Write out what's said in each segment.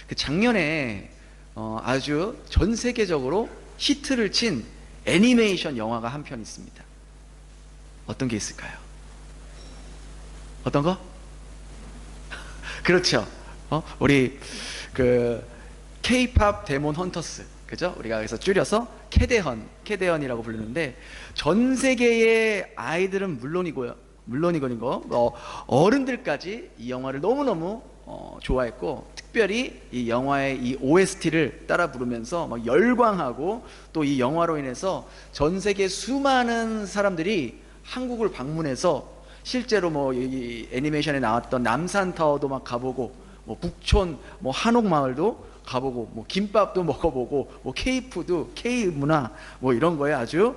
그 작년에 아주 전 세계적으로 히트를 친 애니메이션 영화가 한 편 있습니다. 어떤 게 있을까요? 어떤 거? 그렇죠. 우리 그 K-팝 데몬 헌터스, 그죠? 우리가 그래서 줄여서 캐데헌이라고 부르는데, 전 세계의 아이들은 물론이고 어른들까지 이 영화를 너무너무 좋아했고, 특별히 이 영화의 이 OST를 따라 부르면서 막 열광하고, 또 이 영화로 인해서 전 세계 수많은 사람들이 한국을 방문해서 실제로 뭐 이 애니메이션에 나왔던 남산타워도 막 가보고, 뭐 북촌, 뭐 한옥마을도 가보고, 뭐 김밥도 먹어보고, 뭐 K푸드, K문화 뭐 이런 거에 아주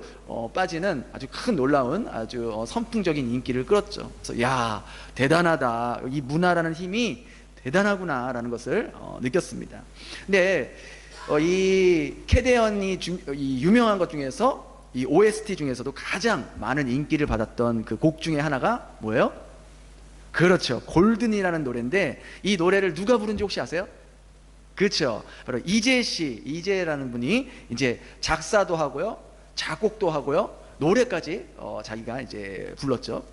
빠지는 아주 큰 놀라운 아주 선풍적인 인기를 끌었죠. 그래서 야, 대단하다, 이 문화라는 힘이 대단하구나 라는 것을 느꼈습니다. 근데 이 캐대언이 이 유명한 것 중에서 이 OST 중에서도 가장 많은 인기를 받았던 그 곡 중에 하나가 뭐예요? 그렇죠, 골든이라는 노래인데, 이 노래를 누가 부른지 혹시 아세요? 그렇죠, 바로 이재라는 분이 이제 작사도 하고요, 작곡도 하고요, 노래까지 자기가 이제 불렀죠.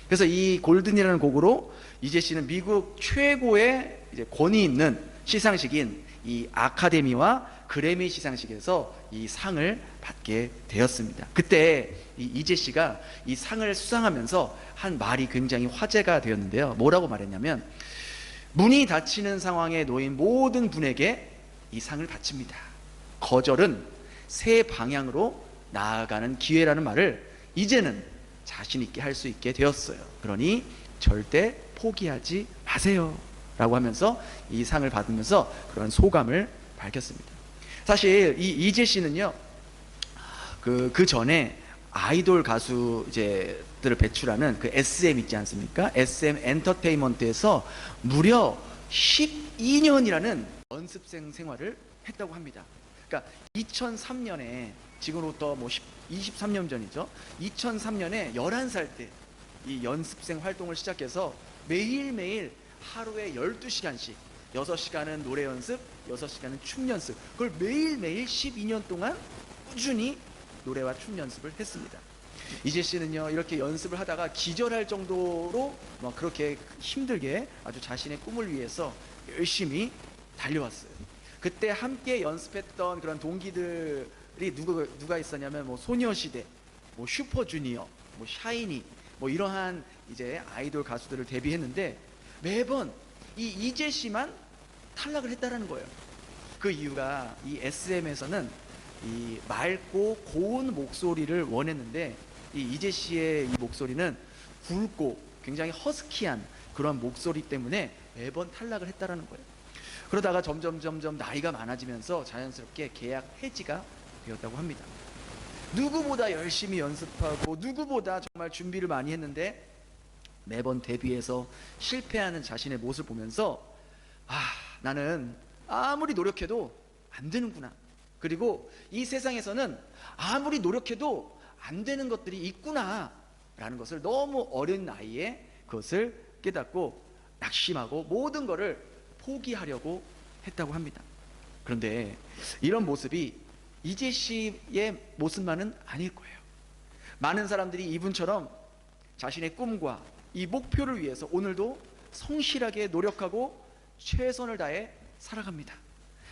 그래서 이 골든이라는 곡으로 이재 씨는 미국 최고의 이제 권위 있는 시상식인 이 아카데미와 그래미 시상식에서 이 상을 받게 되었습니다. 그때 이 이재 씨가 이 상을 수상하면서 한 말이 굉장히 화제가 되었는데요. 뭐라고 말했냐면, 문이 닫히는 상황에 놓인 모든 분에게 이 상을 바칩니다. 거절은 새 방향으로 나아가는 기회라는 말을 이제는 자신 있게 할 수 있게 되었어요. 그러니 절대 포기하지 마세요 라고 하면서 이 상을 받으면서 그런 소감을 밝혔습니다. 사실 이 이재 씨는요, 그 전에 아이돌 가수 들을 배출하는 그 SM 있지 않습니까? SM 엔터테인먼트에서 무려 12년이라는 연습생 생활을 했다고 합니다. 그러니까 2003년에, 지금으로부터 뭐 23년 전이죠. 2003년에 11살 때 이 연습생 활동을 시작해서 매일매일 하루에 12시간씩 6시간은 노래 연습, 6시간은 춤 연습, 그걸 매일매일 12년 동안 꾸준히 노래와 춤 연습을 했습니다. 이재 씨는요, 이렇게 연습을 하다가 기절할 정도로 막 그렇게 힘들게 아주 자신의 꿈을 위해서 열심히 달려왔어요. 그때 함께 연습했던 그런 동기들이 누가 있었냐면, 뭐 소녀시대, 뭐 슈퍼주니어, 뭐 샤이니, 뭐 이러한 이제 아이돌 가수들을 데뷔했는데, 매번 이 이재 씨만 탈락을 했다라는 거예요. 그 이유가 이 SM에서는 이 맑고 고운 목소리를 원했는데, 이 이재 씨의 이 목소리는 굵고 굉장히 허스키한 그런 목소리 때문에 매번 탈락을 했다라는 거예요. 그러다가 점점 나이가 많아지면서 자연스럽게 계약 해지가 되었다고 합니다. 누구보다 열심히 연습하고 누구보다 정말 준비를 많이 했는데, 매번 데뷔해서 실패하는 자신의 모습을 보면서, 나는 아무리 노력해도 안 되는구나, 그리고 이 세상에서는 아무리 노력해도 안 되는 것들이 있구나 라는 것을 너무 어린 나이에 그것을 깨닫고 낙심하고 모든 것을 포기하려고 했다고 합니다. 그런데 이런 모습이 이재 씨의 모습만은 아닐 거예요. 많은 사람들이 이분처럼 자신의 꿈과 이 목표를 위해서 오늘도 성실하게 노력하고 최선을 다해 살아갑니다.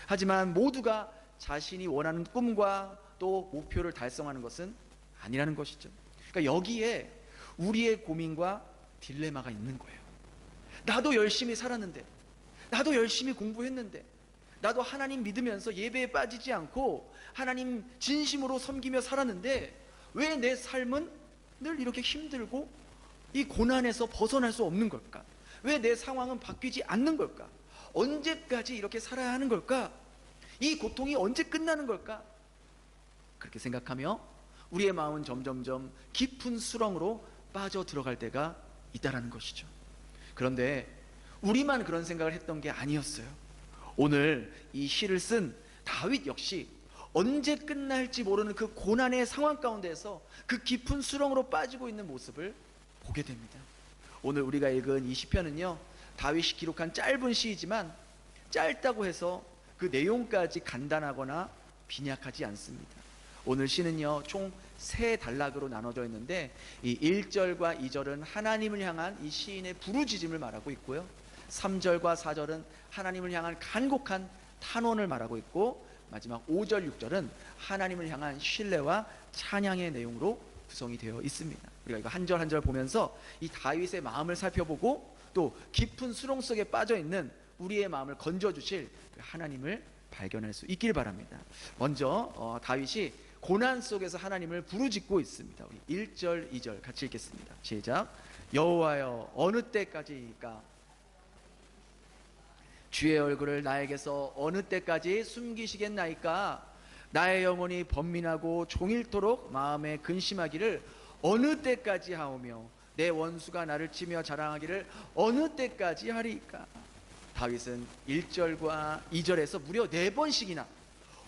하지만 모두가 자신이 원하는 꿈과 또 목표를 달성하는 것은 아니라는 것이죠. 그러니까 여기에 우리의 고민과 딜레마가 있는 거예요. 나도 열심히 살았는데, 나도 열심히 공부했는데, 나도 하나님 믿으면서 예배에 빠지지 않고 하나님 진심으로 섬기며 살았는데, 왜 내 삶은 늘 이렇게 힘들고 이 고난에서 벗어날 수 없는 걸까? 왜 내 상황은 바뀌지 않는 걸까? 언제까지 이렇게 살아야 하는 걸까? 이 고통이 언제 끝나는 걸까? 그렇게 생각하며 우리의 마음은 점점점 깊은 수렁으로 빠져 들어갈 때가 있다라는 것이죠. 그런데 우리만 그런 생각을 했던 게 아니었어요. 오늘 이 시를 쓴 다윗 역시 언제 끝날지 모르는 그 고난의 상황 가운데서 그 깊은 수렁으로 빠지고 있는 모습을 보게 됩니다. 오늘 우리가 읽은 이 시편은요, 다윗이 기록한 짧은 시이지만 짧다고 해서 그 내용까지 간단하거나 빈약하지 않습니다. 오늘 시는요 총 세 단락으로 나눠져 있는데, 이 1절과 2절은 하나님을 향한 이 시인의 부르짖음을 말하고 있고요, 3절과 4절은 하나님을 향한 간곡한 탄원을 말하고 있고, 마지막 5절 6절은 하나님을 향한 신뢰와 찬양의 내용으로 구성이 되어 있습니다. 우리가 이거 한 절 한 절 보면서 이 다윗의 마음을 살펴보고, 또 깊은 수렁 속에 빠져 있는 우리의 마음을 건져주실 하나님을 발견할 수 있길 바랍니다. 먼저 다윗이 고난 속에서 하나님을 부르짖고 있습니다. 우리 1절 2절 같이 읽겠습니다. 시작. 여호와여, 어느 때까지일까? 주의 얼굴을 나에게서 어느 때까지 숨기시겠나이까? 나의 영혼이 번민하고 종일토록 마음에 근심하기를 어느 때까지 하오며, 내 원수가 나를 치며 자랑하기를 어느 때까지 하리이까? 다윗은 1절과 2절에서 무려 4번씩이나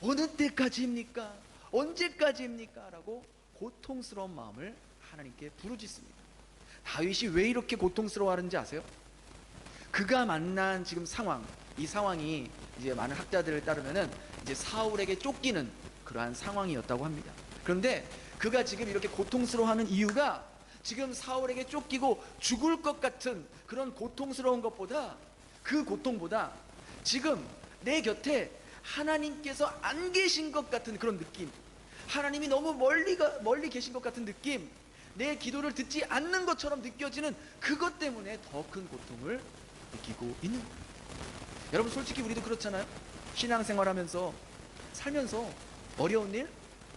어느 때까지입니까? 언제까지입니까? 라고 고통스러운 마음을 하나님께 부르짖습니다. 다윗이 왜 이렇게 고통스러워하는지 아세요? 그가 만난 지금 상황, 이 상황이 이제 많은 학자들을 따르면은 이제 사울에게 쫓기는 그러한 상황이었다고 합니다. 그런데 그가 지금 이렇게 고통스러워하는 이유가, 지금 사울에게 쫓기고 죽을 것 같은 그런 고통스러운 것보다, 그 고통보다 지금 내 곁에 하나님께서 안 계신 것 같은 그런 느낌, 하나님이 너무 멀리 계신 것 같은 느낌, 내 기도를 듣지 않는 것처럼 느껴지는 그것 때문에 더 큰 고통을 느끼고 있는 거예요. 여러분, 솔직히 우리도 그렇잖아요. 신앙생활하면서 살면서 어려운 일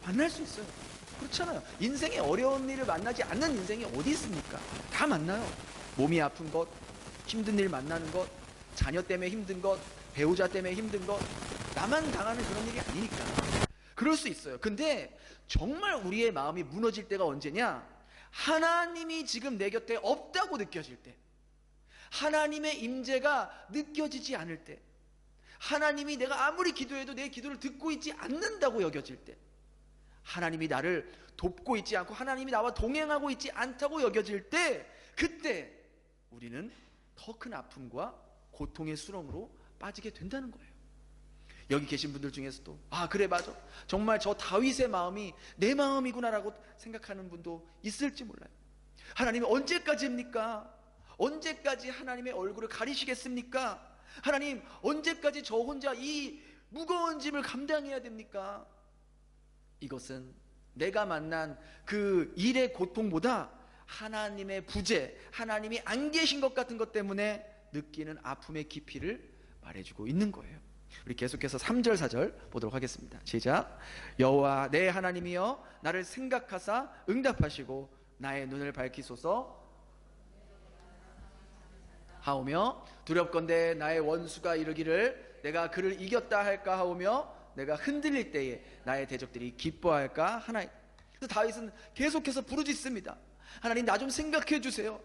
만날 수 있어요. 그렇잖아요. 인생에 어려운 일을 만나지 않는 인생이 어디 있습니까? 다 만나요. 몸이 아픈 것, 힘든 일 만나는 것, 자녀 때문에 힘든 것, 배우자 때문에 힘든 것, 나만 당하는 그런 일이 아니니까 그럴 수 있어요. 근데 정말 우리의 마음이 무너질 때가 언제냐? 하나님이 지금 내 곁에 없다고 느껴질 때, 하나님의 임재가 느껴지지 않을 때, 하나님이 내가 아무리 기도해도 내 기도를 듣고 있지 않는다고 여겨질 때, 하나님이 나를 돕고 있지 않고 하나님이 나와 동행하고 있지 않다고 여겨질 때, 그때 우리는 더 큰 아픔과 고통의 수렁으로 빠지게 된다는 거예요. 여기 계신 분들 중에서도 그래, 맞아, 정말 저 다윗의 마음이 내 마음이구나라고 생각하는 분도 있을지 몰라요. 하나님이 언제까지입니까? 언제까지 하나님의 얼굴을 가리시겠습니까? 하나님, 언제까지 저 혼자 이 무거운 짐을 감당해야 됩니까? 이것은 내가 만난 그 일의 고통보다 하나님의 부재, 하나님이 안 계신 것 같은 것 때문에 느끼는 아픔의 깊이를 말해주고 있는 거예요. 우리 계속해서 3절 4절 보도록 하겠습니다. 시작. 여호와 내 하나님이여, 나를 생각하사 응답하시고 나의 눈을 밝히소서 하오며, 두렵건대 나의 원수가 이르기를 내가 그를 이겼다 할까 하오며, 내가 흔들릴 때에 나의 대적들이 기뻐할까 하나이다. 그래서 다윗은 계속해서 부르짖습니다. 하나님, 나 좀 생각해 주세요.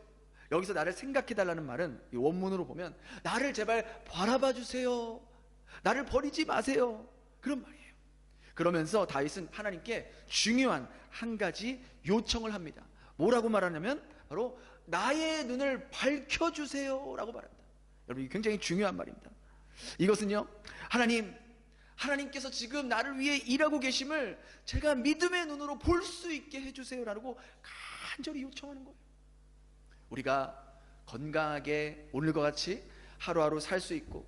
여기서 나를 생각해 달라는 말은 이 원문으로 보면 나를 제발 바라봐 주세요, 나를 버리지 마세요, 그런 말이에요. 그러면서 다윗은 하나님께 중요한 한 가지 요청을 합니다. 뭐라고 말하냐면 바로 나의 눈을 밝혀주세요 라고 말합니다. 여러분, 이게 굉장히 중요한 말입니다. 이것은요, 하나님께서 지금 나를 위해 일하고 계심을 제가 믿음의 눈으로 볼 수 있게 해주세요라고 간절히 요청하는 거예요. 우리가 건강하게 오늘과 같이 하루하루 살 수 있고,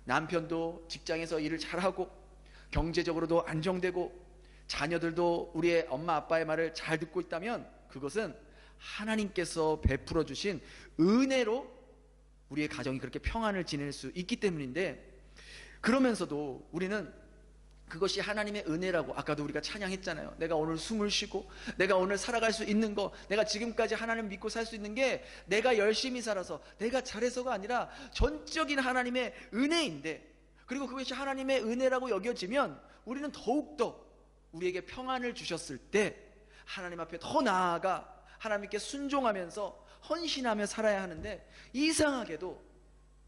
남편도 직장에서 일을 잘하고, 경제적으로도 안정되고, 자녀들도 우리의 엄마 아빠의 말을 잘 듣고 있다면, 그것은 하나님께서 베풀어 주신 은혜로 우리의 가정이 그렇게 평안을 지낼 수 있기 때문인데, 그러면서도 우리는 그것이 하나님의 은혜라고, 아까도 우리가 찬양했잖아요. 내가 오늘 숨을 쉬고 내가 오늘 살아갈 수 있는 거, 내가 지금까지 하나님 믿고 살 수 있는 게 내가 열심히 살아서, 내가 잘해서가 아니라 전적인 하나님의 은혜인데, 그리고 그것이 하나님의 은혜라고 여겨지면 우리는 더욱더 우리에게 평안을 주셨을 때 하나님 앞에 더 나아가 하나님께 순종하면서 헌신하며 살아야 하는데, 이상하게도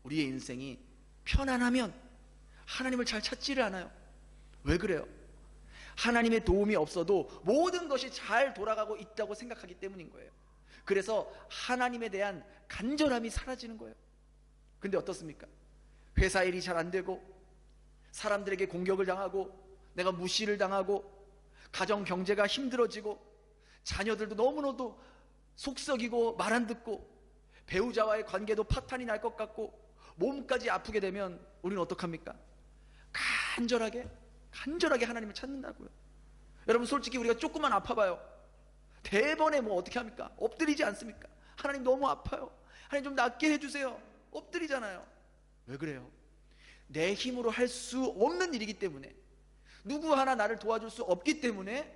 우리의 인생이 편안하면 하나님을 잘 찾지를 않아요. 왜 그래요? 하나님의 도움이 없어도 모든 것이 잘 돌아가고 있다고 생각하기 때문인 거예요. 그래서 하나님에 대한 간절함이 사라지는 거예요. 근데 어떻습니까? 회사 일이 잘 안 되고, 사람들에게 공격을 당하고, 내가 무시를 당하고, 가정 경제가 힘들어지고, 자녀들도 너무나도 속썩이고 말 안 듣고, 배우자와의 관계도 파탄이 날 것 같고, 몸까지 아프게 되면 우리는 어떡합니까? 간절하게 하나님을 찾는다고요. 여러분, 솔직히 우리가 조금만 아파봐요, 대번에 뭐 어떻게 합니까? 엎드리지 않습니까? 하나님 너무 아파요, 하나님 좀 낫게 해주세요. 엎드리잖아요. 왜 그래요? 내 힘으로 할 수 없는 일이기 때문에, 누구 하나 나를 도와줄 수 없기 때문에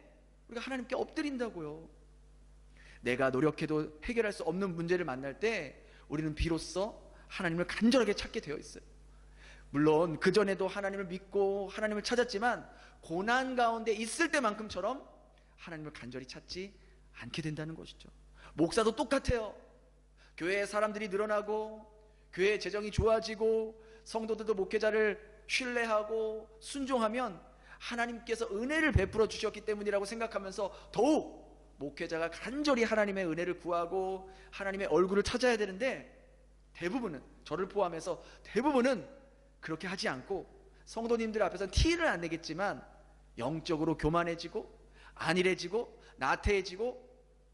우리가 하나님께 엎드린다고요. 내가 노력해도 해결할 수 없는 문제를 만날 때 우리는 비로소 하나님을 간절하게 찾게 되어 있어요. 물론 그전에도 하나님을 믿고 하나님을 찾았지만, 고난 가운데 있을 때만큼처럼 하나님을 간절히 찾지 않게 된다는 것이죠. 목사도 똑같아요. 교회에 사람들이 늘어나고, 교회의 재정이 좋아지고, 성도들도 목회자를 신뢰하고 순종하면 하나님께서 은혜를 베풀어 주셨기 때문이라고 생각하면서 더욱 목회자가 간절히 하나님의 은혜를 구하고 하나님의 얼굴을 찾아야 되는데, 대부분은, 저를 포함해서 대부분은 그렇게 하지 않고, 성도님들 앞에서는 티를 안 내겠지만 영적으로 교만해지고 안일해지고 나태해지고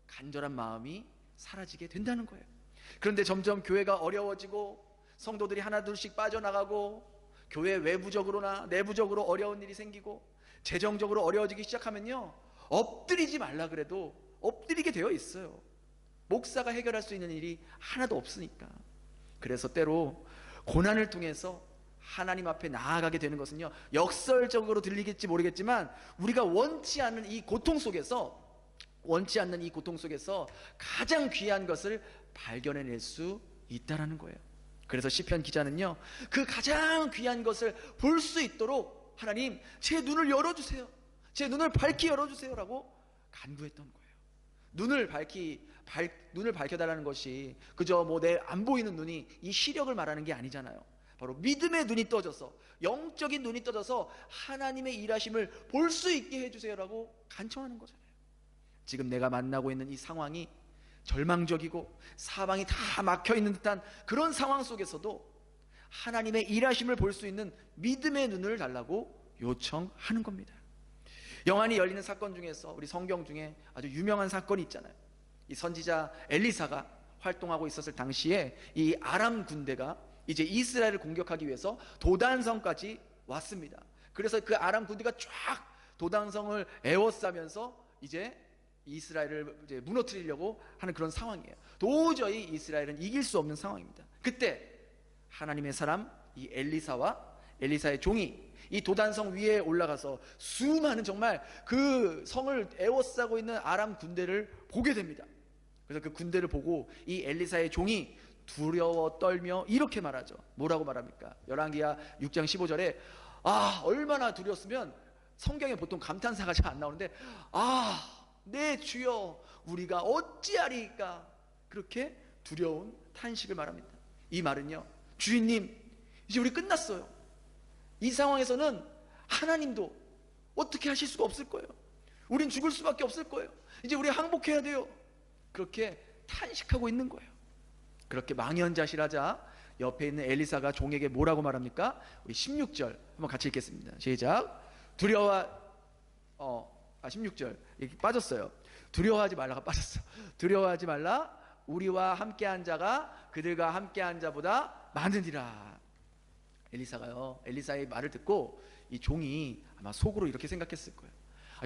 간절한 마음이 사라지게 된다는 거예요. 그런데 점점 교회가 어려워지고, 성도들이 하나둘씩 빠져나가고, 교회 외부적으로나 내부적으로 어려운 일이 생기고, 재정적으로 어려워지기 시작하면요, 엎드리지 말라 그래도 엎드리게 되어 있어요. 목사가 해결할 수 있는 일이 하나도 없으니까. 그래서 때로 고난을 통해서 하나님 앞에 나아가게 되는 것은요, 역설적으로 들리겠지 모르겠지만 우리가 원치 않는 이 고통 속에서 가장 귀한 것을 발견해낼 수 있다라는 거예요. 그래서 시편 기자는요, 그 가장 귀한 것을 볼 수 있도록 하나님, 제 눈을 열어주세요, 제 눈을 밝히 열어주세요 라고 간구했던 거예요. 눈을 밝혀달라는 것이 그저 뭐 내 안 보이는 눈이, 이 시력을 말하는 게 아니잖아요. 바로 믿음의 눈이 떠져서, 영적인 눈이 떠져서 하나님의 일하심을 볼 수 있게 해주세요 라고 간청하는 거잖아요. 지금 내가 만나고 있는 이 상황이 절망적이고 사방이 다 막혀있는 듯한 그런 상황 속에서도 하나님의 일하심을 볼 수 있는 믿음의 눈을 달라고 요청하는 겁니다. 영안이 열리는 사건 중에서 우리 성경 중에 아주 유명한 사건이 있잖아요. 이 선지자 엘리사가 활동하고 있었을 당시에 이 아람 군대가 이제 이스라엘을 공격하기 위해서 도단성까지 왔습니다. 그래서 그 아람 군대가 쫙 도단성을 에워싸면서 이제 이스라엘을 이제 무너뜨리려고 하는 그런 상황이에요. 도저히 이스라엘은 이길 수 없는 상황입니다. 그때 하나님의 사람 이 엘리사와 엘리사의 종이 이 도단성 위에 올라가서 수많은, 정말 그 성을 에워싸고 있는 아람 군대를 보게 됩니다. 그래서 그 군대를 보고 이 엘리사의 종이 두려워 떨며 이렇게 말하죠. 뭐라고 말합니까? 열왕기하 6장 15절에 얼마나 두려웠으면, 성경에 보통 감탄사가 잘 안 나오는데 내 주여 우리가 어찌하리까, 그렇게 두려운 탄식을 말합니다. 이 말은요, 주인님 이제 우리 끝났어요. 이 상황에서는 하나님도 어떻게 하실 수가 없을 거예요. 우린 죽을 수밖에 없을 거예요. 이제 우리 항복해야 돼요. 그렇게 탄식하고 있는 거예요. 그렇게 망연자실하자 옆에 있는 엘리사가 종에게 뭐라고 말합니까? 우리 16절 한번 같이 읽겠습니다. 시작. 16절 이렇게 빠졌어요. 두려워하지 말라가 빠졌어. 두려워하지 말라, 우리와 함께한 자가 그들과 함께한 자보다 많으니라. 엘리사가요, 엘리사의 말을 듣고 이 종이 아마 속으로 이렇게 생각했을 거예요.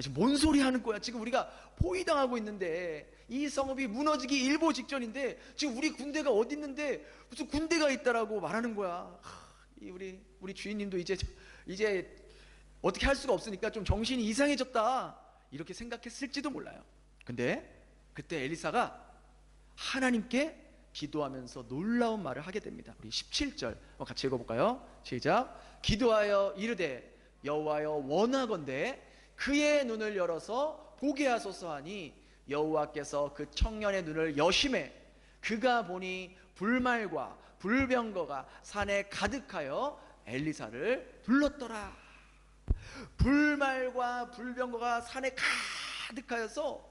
지금 뭔 소리 하는 거야? 지금 우리가 포위당하고 있는데, 이 성읍이 무너지기 일보 직전인데 지금 우리 군대가 어디 있는데 무슨 군대가 있다라고 말하는 거야. 우리 주인님도 이제 어떻게 할 수가 없으니까 좀 정신이 이상해졌다, 이렇게 생각했을지도 몰라요. 근데 그때 엘리사가 하나님께 기도하면서 놀라운 말을 하게 됩니다. 우리 17절 같이 읽어볼까요? 시작. 기도하여 이르되 여호와여 원하건대 그의 눈을 열어서 보게 하소서 하니, 여호와께서 그 청년의 눈을 여심해 그가 보니 불말과 불병거가 산에 가득하여 엘리사를 둘렀더라. 불말과 불병거가 산에 가득하여서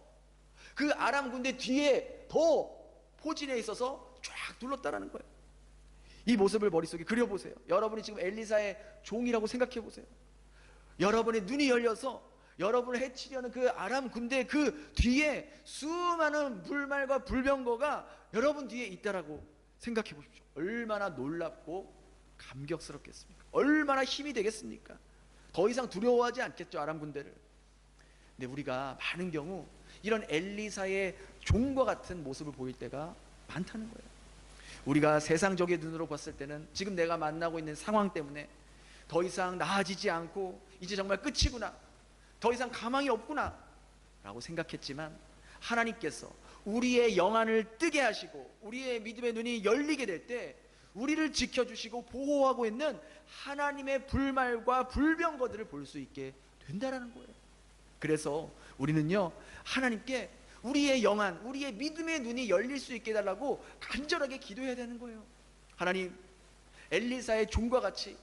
그 아람 군대 뒤에 더 포진해 있어서 쫙 둘렀다라는 거예요. 이 모습을 머릿속에 그려보세요. 여러분이 지금 엘리사의 종이라고 생각해 보세요. 여러분의 눈이 열려서 여러분을 해치려는 그 아람 군대 그 뒤에 수많은 불말과 불병거가 여러분 뒤에 있다라고 생각해 보십시오. 얼마나 놀랍고 감격스럽겠습니까? 얼마나 힘이 되겠습니까? 더 이상 두려워하지 않겠죠, 아람 군대를. 근데 우리가 많은 경우 이런 엘리사의 종과 같은 모습을 보일 때가 많다는 거예요. 우리가 세상적인 눈으로 봤을 때는 지금 내가 만나고 있는 상황 때문에 더 이상 나아지지 않고 이제 정말 끝이구나, 더 이상 가망이 없구나 라고 생각했지만, 하나님께서 우리의 영안을 뜨게 하시고 우리의 믿음의 눈이 열리게 될 때 우리를 지켜주시고 보호하고 있는 하나님의 불말과 불병거들을 볼 수 있게 된다라는 거예요. 그래서 우리는요, 하나님께 우리의 영안, 우리의 믿음의 눈이 열릴 수 있게 해달라고 간절하게 기도해야 되는 거예요. 하나님, 엘리사의 종과 같이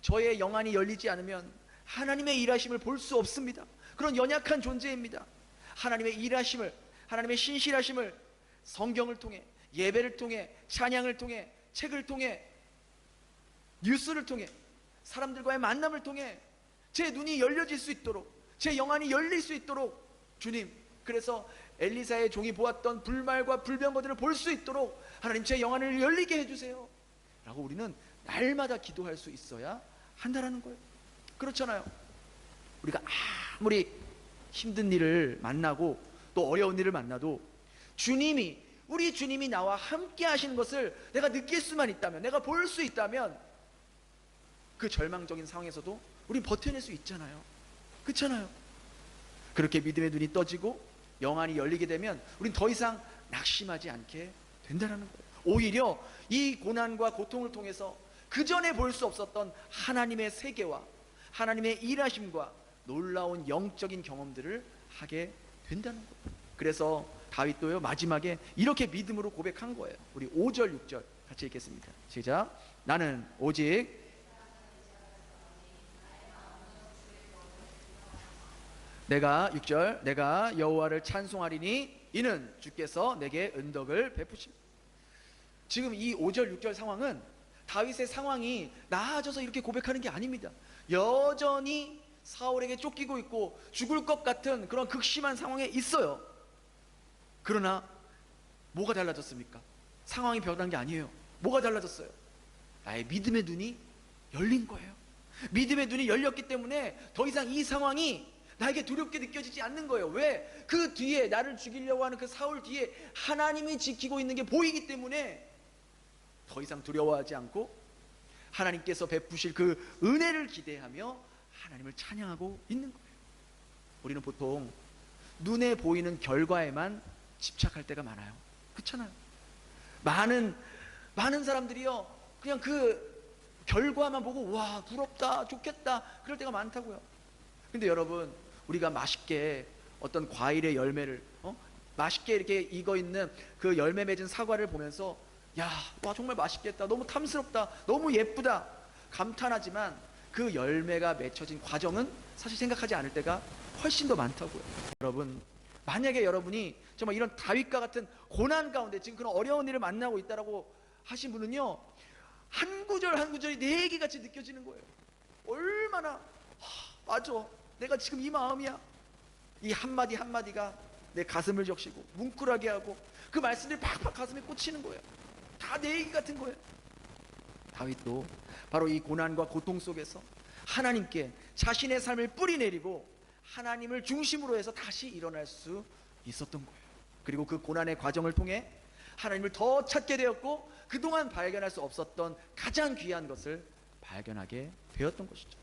저의 영안이 열리지 않으면 하나님의 일하심을 볼 수 없습니다. 그런 연약한 존재입니다. 하나님의 일하심을, 하나님의 신실하심을 성경을 통해, 예배를 통해, 찬양을 통해, 책을 통해, 뉴스를 통해, 사람들과의 만남을 통해 제 눈이 열려질 수 있도록, 제 영안이 열릴 수 있도록, 주님, 그래서 엘리사의 종이 보았던 불말과 불병거들을 볼 수 있도록 하나님 제 영안을 열리게 해주세요 라고 우리는 날마다 기도할 수 있어야 한다라는 거예요. 그렇잖아요. 우리가 아무리 힘든 일을 만나고 또 어려운 일을 만나도 주님이, 우리 주님이 나와 함께 하시는 것을 내가 느낄 수만 있다면, 내가 볼 수 있다면 그 절망적인 상황에서도 우리 버텨낼 수 있잖아요. 그렇잖아요. 그렇게 믿음의 눈이 떠지고 영안이 열리게 되면 우린 더 이상 낙심하지 않게 된다는 거예요. 오히려 이 고난과 고통을 통해서 그 전에 볼 수 없었던 하나님의 세계와 하나님의 일하심과 놀라운 영적인 경험들을 하게 된다는 거예요. 그래서 다윗도요, 마지막에 이렇게 믿음으로 고백한 거예요. 우리 5절 6절 같이 읽겠습니다. 시작. 나는 오직 내가 6절 내가 여호와를 찬송하리니 이는 주께서 내게 은덕을 베푸십니다. 지금 이 5절 6절 상황은 다윗의 상황이 나아져서 이렇게 고백하는 게 아닙니다. 여전히 사울에게 쫓기고 있고 죽을 것 같은 그런 극심한 상황에 있어요. 그러나 뭐가 달라졌습니까? 상황이 변한 게 아니에요. 뭐가 달라졌어요? 나의 믿음의 눈이 열린 거예요. 믿음의 눈이 열렸기 때문에 더 이상 이 상황이 나에게 두렵게 느껴지지 않는 거예요. 왜? 그 뒤에, 나를 죽이려고 하는 그 사울 뒤에 하나님이 지키고 있는 게 보이기 때문에 더 이상 두려워하지 않고 하나님께서 베푸실 그 은혜를 기대하며 하나님을 찬양하고 있는 거예요. 우리는 보통 눈에 보이는 결과에만 집착할 때가 많아요. 그렇잖아요. 많은 사람들이요, 그냥 그 결과만 보고 와, 부럽다, 좋겠다, 그럴 때가 많다고요. 근데 여러분, 우리가 맛있게 어떤 과일의 열매를 맛있게 이렇게 익어 있는 그 열매 맺은 사과를 보면서 야, 와, 정말 맛있겠다, 너무 탐스럽다, 너무 예쁘다 감탄하지만 그 열매가 맺혀진 과정은 사실 생각하지 않을 때가 훨씬 더 많다고요. 여러분, 만약에 여러분이 정말 이런 다윗과 같은 고난 가운데 지금 그런 어려운 일을 만나고 있다라고 하신 분은요, 한 구절 한 구절이 내 얘기같이 느껴지는 거예요. 얼마나 맞아, 내가 지금 이 마음이야. 이 한마디 한마디가 내 가슴을 적시고 뭉클하게 하고 그 말씀들이 팍팍 가슴에 꽂히는 거예요. 다 내 얘기 같은 거예요. 다윗도 바로 이 고난과 고통 속에서 하나님께 자신의 삶을 뿌리내리고 하나님을 중심으로 해서 다시 일어날 수 있었던 거예요. 그리고 그 고난의 과정을 통해 하나님을 더 찾게 되었고 그동안 발견할 수 없었던 가장 귀한 것을 발견하게 되었던 것이죠.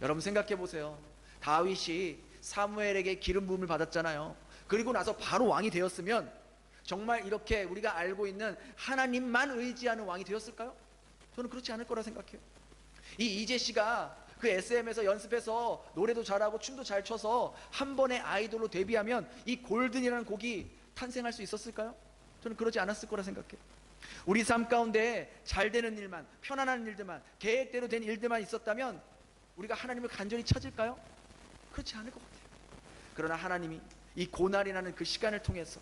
여러분 생각해 보세요. 다윗이 사무엘에게 기름 부음을 받았잖아요. 그리고 나서 바로 왕이 되었으면 정말 이렇게 우리가 알고 있는 하나님만 의지하는 왕이 되었을까요? 저는 그렇지 않을 거라 생각해요. 이 이재씨가 그 SM에서 연습해서 노래도 잘하고 춤도 잘 춰서 한 번의 아이돌로 데뷔하면 이 골든이라는 곡이 탄생할 수 있었을까요? 저는 그러지 않았을 거라 생각해요. 우리 삶 가운데 잘 되는 일만, 편안한 일들만, 계획대로 된 일들만 있었다면 우리가 하나님을 간절히 찾을까요? 그렇지 않을 것 같아요. 그러나 하나님이 이 고난이라는 그 시간을 통해서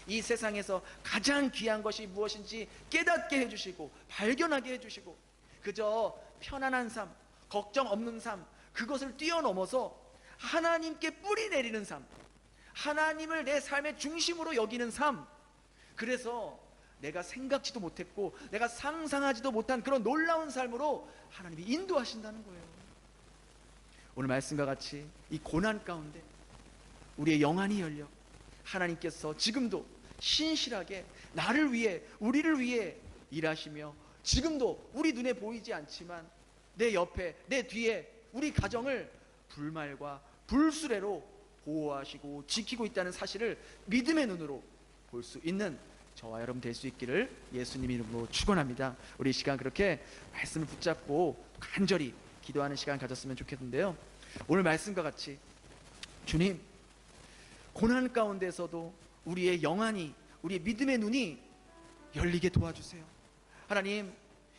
이 세상에서 가장 귀한 것이 무엇인지 깨닫게 해주시고 발견하게 해주시고, 그저 편안한 삶, 걱정 없는 삶, 그것을 뛰어넘어서 하나님께 뿌리 내리는 삶, 하나님을 내 삶의 중심으로 여기는 삶, 그래서 내가 생각지도 못했고 내가 상상하지도 못한 그런 놀라운 삶으로 하나님이 인도하신다는 거예요. 오늘 말씀과 같이 이 고난 가운데 우리의 영안이 열려 하나님께서 지금도 신실하게 나를 위해, 우리를 위해 일하시며, 지금도 우리 눈에 보이지 않지만 내 옆에, 내 뒤에 우리 가정을 불말과 불수레로 보호하시고 지키고 있다는 사실을 믿음의 눈으로 볼 수 있는 저와 여러분 될 수 있기를 예수님 이름으로 축원합니다. 우리 이 시간 그렇게 말씀을 붙잡고 간절히 기도하는 시간 가졌으면 좋겠는데요, 오늘 말씀과 같이 주님, 고난 가운데서도 우리의 영안이, 우리의 믿음의 눈이 열리게 도와주세요. 하나님,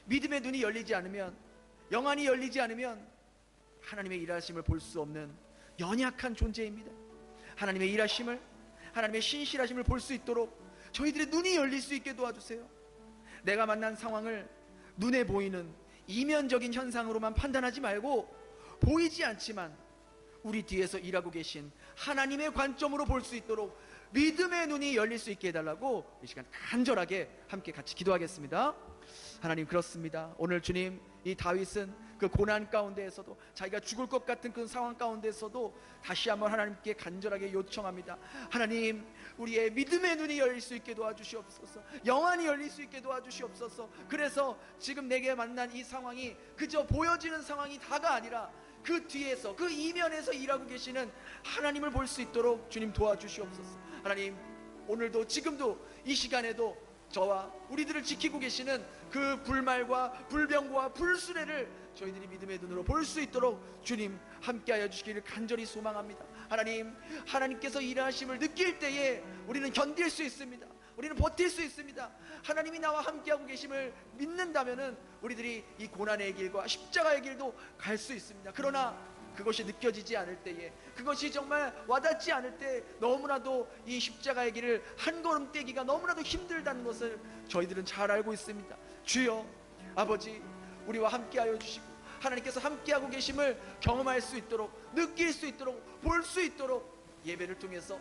믿음의 눈이 열리지 않으면, 영안이 열리지 않으면 하나님의 일하심을 볼 수 없는 연약한 존재입니다. 하나님의 일하심을, 하나님의 신실하심을 볼 수 있도록 저희들의 눈이 열릴 수 있게 도와주세요. 내가 만난 상황을 눈에 보이는 이면적인 현상으로만 판단하지 말고, 보이지 않지만 우리 뒤에서 일하고 계신 하나님의 관점으로 볼 수 있도록 믿음의 눈이 열릴 수 있게 해달라고 이 시간 간절하게 함께 같이 기도하겠습니다. 하나님, 그렇습니다. 오늘 주님, 이 다윗은 그 고난 가운데에서도, 자기가 죽을 것 같은 그 상황 가운데서도 다시 한번 하나님께 간절하게 요청합니다. 하나님, 우리의 믿음의 눈이 열릴 수 있게 도와주시옵소서. 영안이 열릴 수 있게 도와주시옵소서. 그래서 지금 내게 만난 이 상황이 그저 보여지는 상황이 다가 아니라 그 뒤에서, 그 이면에서 일하고 계시는 하나님을 볼 수 있도록 주님 도와주시옵소서. 하나님, 오늘도 지금도 이 시간에도 저와 우리들을 지키고 계시는 그 불말과 불병과 불수레를 저희들이 믿음의 눈으로 볼 수 있도록 주님 함께하여 주시기를 간절히 소망합니다. 하나님, 하나님께서 일하심을 느낄 때에 우리는 견딜 수 있습니다. 우리는 버틸 수 있습니다. 하나님이 나와 함께하고 계심을 믿는다면은 우리들이 이 고난의 길과 십자가의 길도 갈 수 있습니다. 그러나 그것이 느껴지지 않을 때에, 그것이 정말 와닿지 않을 때 너무나도 이 십자가의 길을 한 걸음 떼기가 너무나도 힘들다는 것을 저희들은 잘 알고 있습니다. 주여, 아버지, 우리와 함께하여 주시고 하나님께서 함께하고 계심을 경험할 수 있도록, 느낄 수 있도록, 볼 수 있도록 예배를 통해서